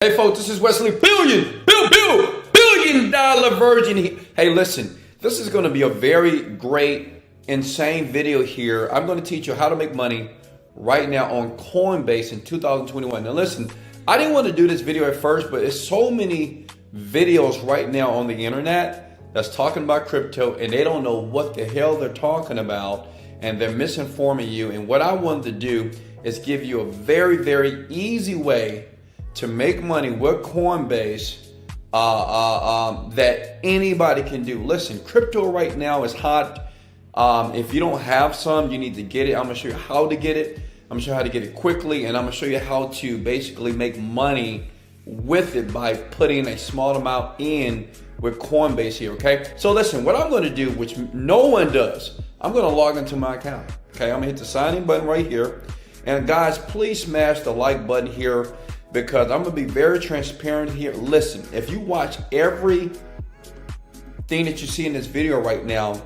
Hey folks, this is Wesley Billion Dollar Virgin. Hey listen, this is going to be a very great, insane video here. I'm going to teach you how to make money right now on Coinbase in 2021. Now listen, I didn't want to do this video at first, but there's so many videos right now on the internet that's talking about crypto and they don't know what the hell they're talking about and they're misinforming you. And what I wanted to do is give you a very, very easy way to make money with Coinbase that anybody can do. Listen, crypto right now is hot. If you don't have some, you need to get it. I'm gonna show you how to get it. I'm gonna show you how to get it quickly, and I'm gonna show you how to basically make money with it by putting a small amount in with Coinbase here, okay? So listen, what I'm gonna do, which no one does, I'm gonna log into my account, okay? I'm gonna hit the sign in button right here. And guys, please smash the like button here, because I'm gonna be very transparent here. Listen, if you watch everything that you see in this video right now,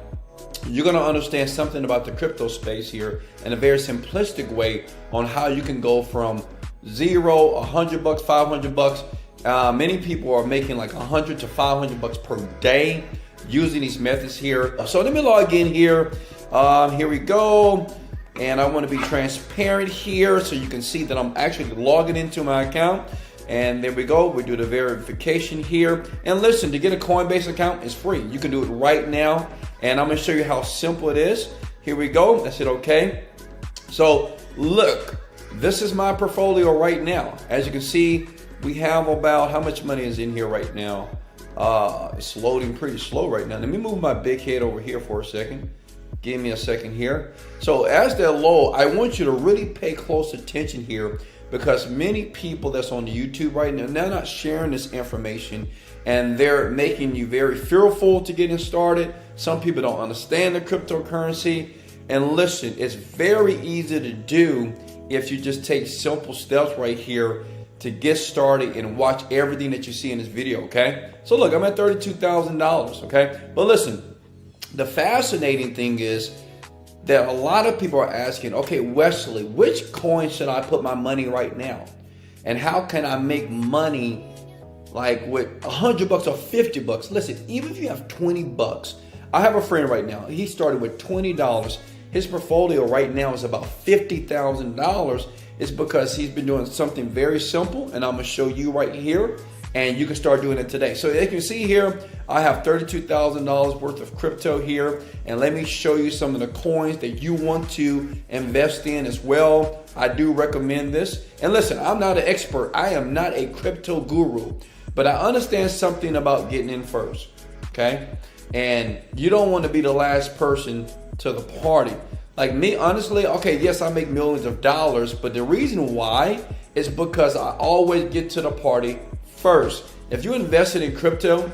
you're gonna understand something about the crypto space here in a very simplistic way on how you can go from zero, $100, $500. Many people are making like $100 to $500 per day using these methods here. So let me log in here. Here we go. And I want to be transparent here so you can see that I'm actually logging into my account. And there we go. We do the verification here. And listen, to get a Coinbase account is free. You can do it right now. And I'm going to show you how simple it is. Here we go. That's it. Okay. So look, this is my portfolio right now. As you can see, we have about, how much money is in here right now? It's loading pretty slow right now. Let me move my big head over here for a second. Give me a second here. So as they're low, I want you to really pay close attention here, because many people that's on YouTube right now, they're not sharing this information and they're making you very fearful to getting started. Some people don't understand the cryptocurrency. And listen, it's very easy to do if you just take simple steps right here to get started and watch everything that you see in this video, okay? So look, I'm at $32,000, okay? But listen, the fascinating thing is that a lot of people are asking, okay, Wesley, which coin should I put my money right now? And how can I make money like with $100 or $50? Listen, even if you have $20, I have a friend right now. He started with $20. His portfolio right now is about $50,000. It's because he's been doing something very simple, and I'm gonna show you right here. And you can start doing it today. So you can see here, I have $32,000 worth of crypto here. And let me show you some of the coins that you want to invest in as well. I do recommend this. And listen, I'm not an expert. I am not a crypto guru, but I understand something about getting in first, okay? And you don't want to be the last person to the party. Like me, honestly, okay, yes, I make millions of dollars, but the reason why is because I always get to the party first. If you invested in crypto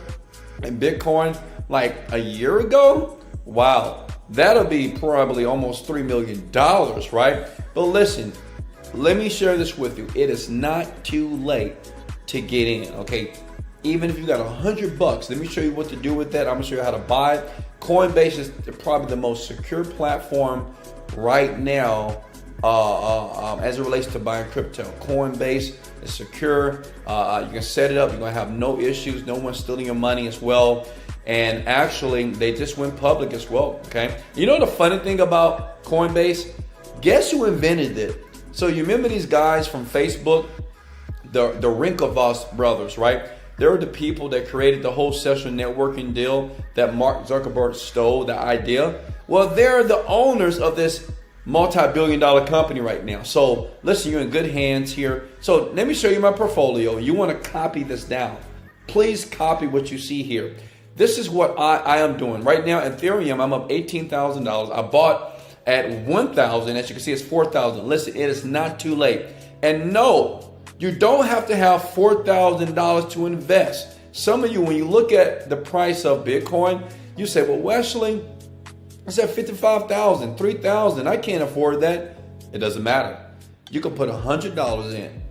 and Bitcoin like a year ago, wow, that'll be probably almost $3 million, right? But listen, let me share this with you. It is not too late to get in, okay? Even if you got $100, let me show you what to do with that. I'm gonna show you how to buy it. Coinbase is probably the most secure platform right now as it relates to buying crypto. Coinbase is secure. You can set it up. You're gonna have no issues. No one's stealing your money as well. And actually, they just went public as well. Okay. You know the funny thing about Coinbase? Guess who invented it? So you remember these guys from Facebook, the Winklevoss brothers, right? They're the people that created the whole social networking deal that Mark Zuckerberg stole the idea. Well, they're the owners of this multi-billion-dollar company right now. So listen, you're in good hands here. So let me show you my portfolio. You want to copy this down. Please copy what you see here. This is what I am doing right now. Ethereum, I'm up $18,000. I bought at 1,000. As you can see, it's 4,000. Listen, it is not too late. And no, you don't have to have $4,000 to invest. Some of you, when you look at the price of Bitcoin, you say, well, Wesley, it's at 55,000, 3,000. I can't afford that. It doesn't matter. You can put $100 in,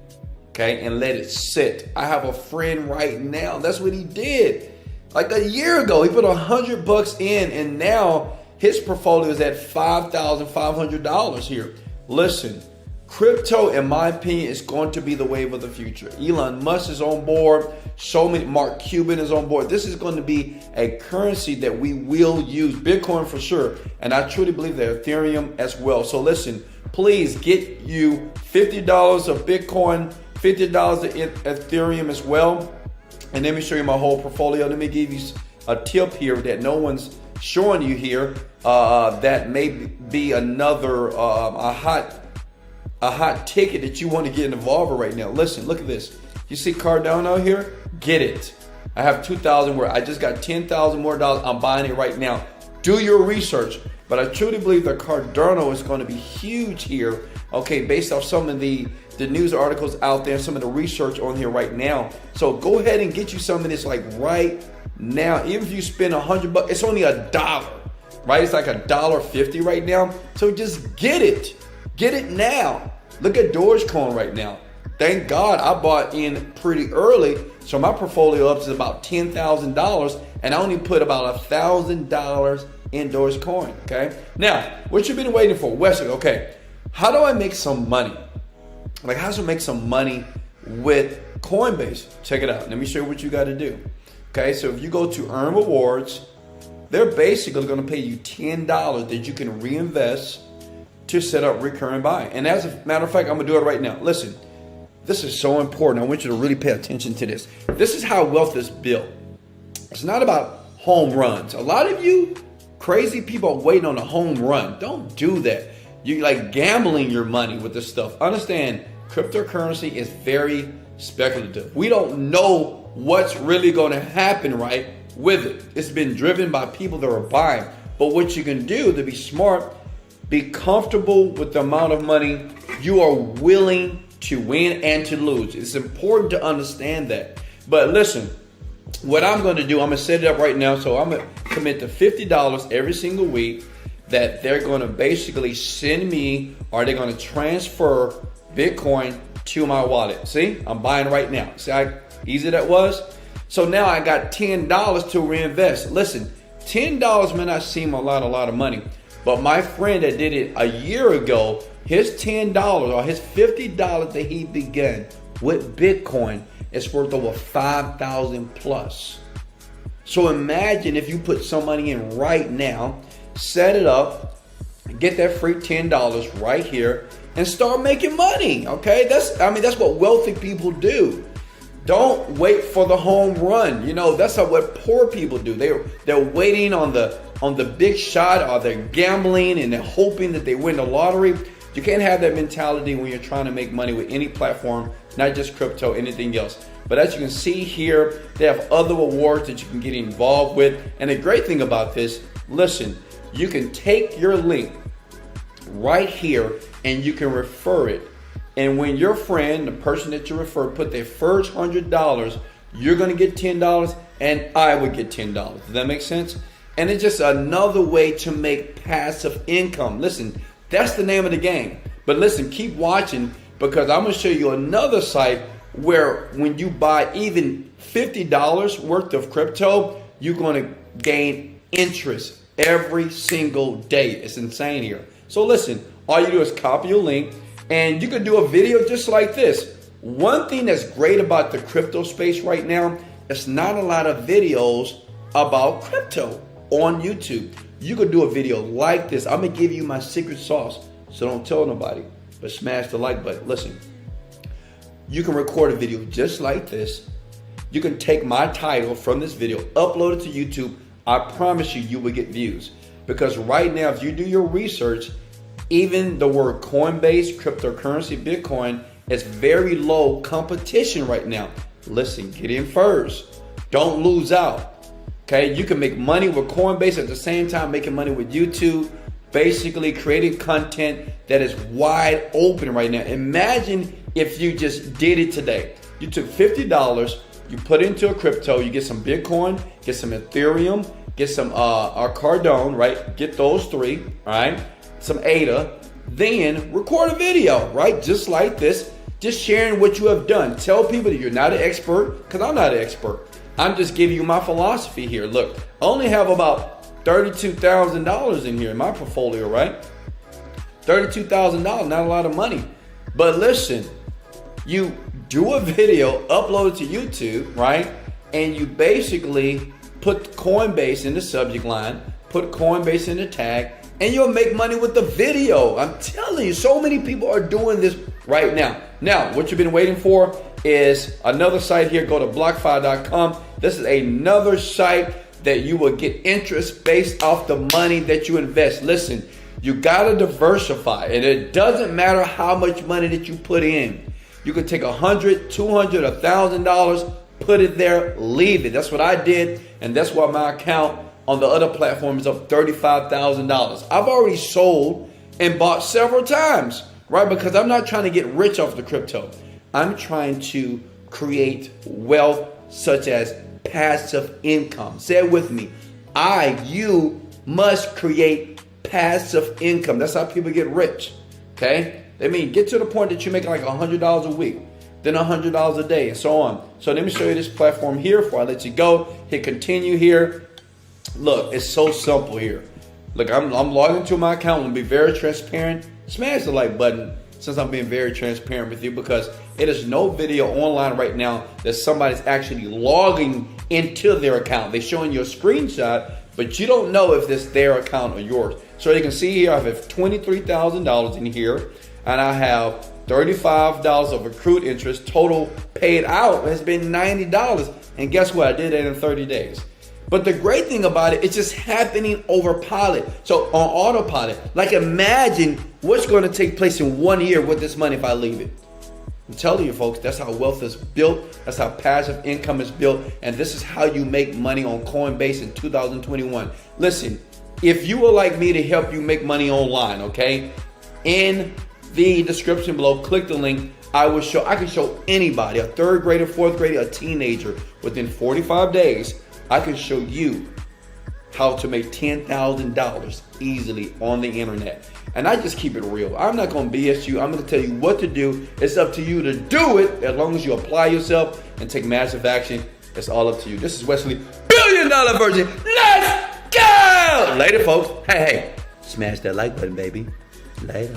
okay, and let it sit. I have a friend right now. That's what he did. Like a year ago, he put $100 in, and now his portfolio is at $5,500 here. Listen, Crypto, in my opinion, is going to be the wave of the future. Elon Musk is on board. So many, Mark Cuban is on board. This is going to be a currency that we will use. Bitcoin for sure. And I truly believe that Ethereum as well. So listen, please get you $50 of Bitcoin, $50 of Ethereum as well. And let me show you my whole portfolio. Let me give you a tip here that no one's showing you here. That may be another a hot ticket that you want to get involved with right now. Listen, look at this. You see Cardano out here? Get it. I have 2,000 where I just got 10,000 more dollars. I'm buying it right now. Do your research. But I truly believe that Cardano is going to be huge here. Okay, based off some of the news articles out there, some of the research on here right now. So go ahead and get you some of this like right now. Even if you spend $100, it's only $1, right? It's like $1.50 right now. So just get it. Get it now. Look at Dogecoin right now. Thank God I bought in pretty early. So my portfolio up to about $10,000 and I only put about $1,000 in Dogecoin, okay? Now, what you've been waiting for, Wesley, okay, how do I make some money? Like, how do I make some money with Coinbase? Check it out. Let me show you what you got to do. Okay, so if you go to Earn Rewards, they're basically going to pay you $10 that you can reinvest to set up recurring buying. And as a matter of fact, I'm going to do it right now. Listen, this is so important. I want you to really pay attention to this. This is how wealth is built. It's not about home runs. A lot of you crazy people are waiting on a home run. Don't do that. You're like gambling your money with this stuff. Understand, cryptocurrency is very speculative. We don't know what's really going to happen, right, with it. It's been driven by people that are buying. But what you can do to be smart, be comfortable with the amount of money you are willing to win and to lose. It's important to understand that. But listen, what I'm going to do, I'm going to set it up right now. So I'm going to commit to $50 every single week that they're going to basically send me, or they're going to transfer Bitcoin to my wallet. See, I'm buying right now. See how easy that was? So now I got $10 to reinvest. Listen, $10 may not seem a lot of money, but my friend that did it a year ago, his $10 or his $50 that he began with Bitcoin is worth over 5,000 plus. So imagine if you put some money in right now, set it up, get that free $10 right here, and start making money. Okay, that's what wealthy people do. Don't wait for the home run. You know, that's what poor people do. They're waiting on the big shot, or they're gambling and they're hoping that they win the lottery. You can't have that mentality when you're trying to make money with any platform, not just crypto, anything else. But as you can see here, they have other rewards that you can get involved with. And the great thing about this, listen, you can take your link right here and you can refer it. And when your friend, the person that you refer, put their first $100, you're going to get $10 and I would get $10. Does that make sense? And it's just another way to make passive income. Listen, that's the name of the game. But listen, keep watching, because I'm going to show you another site where when you buy even $50 worth of crypto, you're going to gain interest every single day. It's insane here. So listen, all you do is copy your link and you can do a video just like this. One thing that's great about the crypto space right now, it's not a lot of videos about crypto on YouTube. You could do a video like this. I'm going to give you my secret sauce, so don't tell nobody, but smash the like button. Listen, you can record a video just like this. You can take my title from this video, upload it to YouTube. I promise you, you will get views. Because right now, if you do your research, even the word Coinbase, cryptocurrency, Bitcoin, is very low competition right now. Listen, get in first. Don't lose out. Okay, you can make money with Coinbase at the same time making money with YouTube, basically creating content that is wide open right now. Imagine if you just did it today. You took $50, you put it into a crypto, you get some Bitcoin, get some Ethereum, get some Cardano, right? Get those three, all right? Some ADA, then record a video, right? Just like this, just sharing what you have done. Tell people that you're not an expert, because I'm not an expert. I'm just giving you my philosophy here. Look, I only have about $32,000 in here in my portfolio, right? $32,000, not a lot of money. But listen, you do a video, upload it to YouTube, right? And you basically put Coinbase in the subject line, put Coinbase in the tag, and you'll make money with the video. I'm telling you, so many people are doing this right now. Now, what you've been waiting for is another site here. Go to BlockFi.com. This is another site that you will get interest based off the money that you invest. Listen, you gotta diversify, and it doesn't matter how much money that you put in. You could take $100, $200, $1,000, put it there, leave it. That's what I did, and that's why my account on the other platform is up $35,000. I've already sold and bought several times, right? Because I'm not trying to get rich off the crypto. I'm trying to create wealth such as passive income. Say it with me. You must create passive income. That's how people get rich, okay? They mean get to the point that you're making like $100 a week, then $100 a day, and so on. So let me show you this platform here before I let you go. Hit continue here. Look, it's so simple here. Look, I'm logged into my account. I'm gonna be very transparent. Smash the like button since I'm being very transparent with you, because it is no video online right now that somebody's actually logging into their account. They're showing you a screenshot, but you don't know if this their account or yours. So you can see here, I have $23,000 in here, and I have $35 of accrued interest. Total paid out has been $90. And guess what? I did that in 30 days. But the great thing about it, it's just happening over pilot. So on autopilot, like imagine what's going to take place in 1 year with this money if I leave it. I'm telling you folks, that's how wealth is built. That's how passive income is built. And this is how you make money on Coinbase in 2021. Listen, if you would like me to help you make money online, okay, in the description below, click the link. I can show anybody, a third grader, fourth grader, a teenager, within 45 days, I can show you how to make $10,000 easily on the internet. And I just keep it real. I'm not going to BS you. I'm going to tell you what to do. It's up to you to do it as long as you apply yourself and take massive action. It's all up to you. This is Wesley, $1 billion Virgin. Let's go! Later, folks. Hey, smash that like button, baby. Later.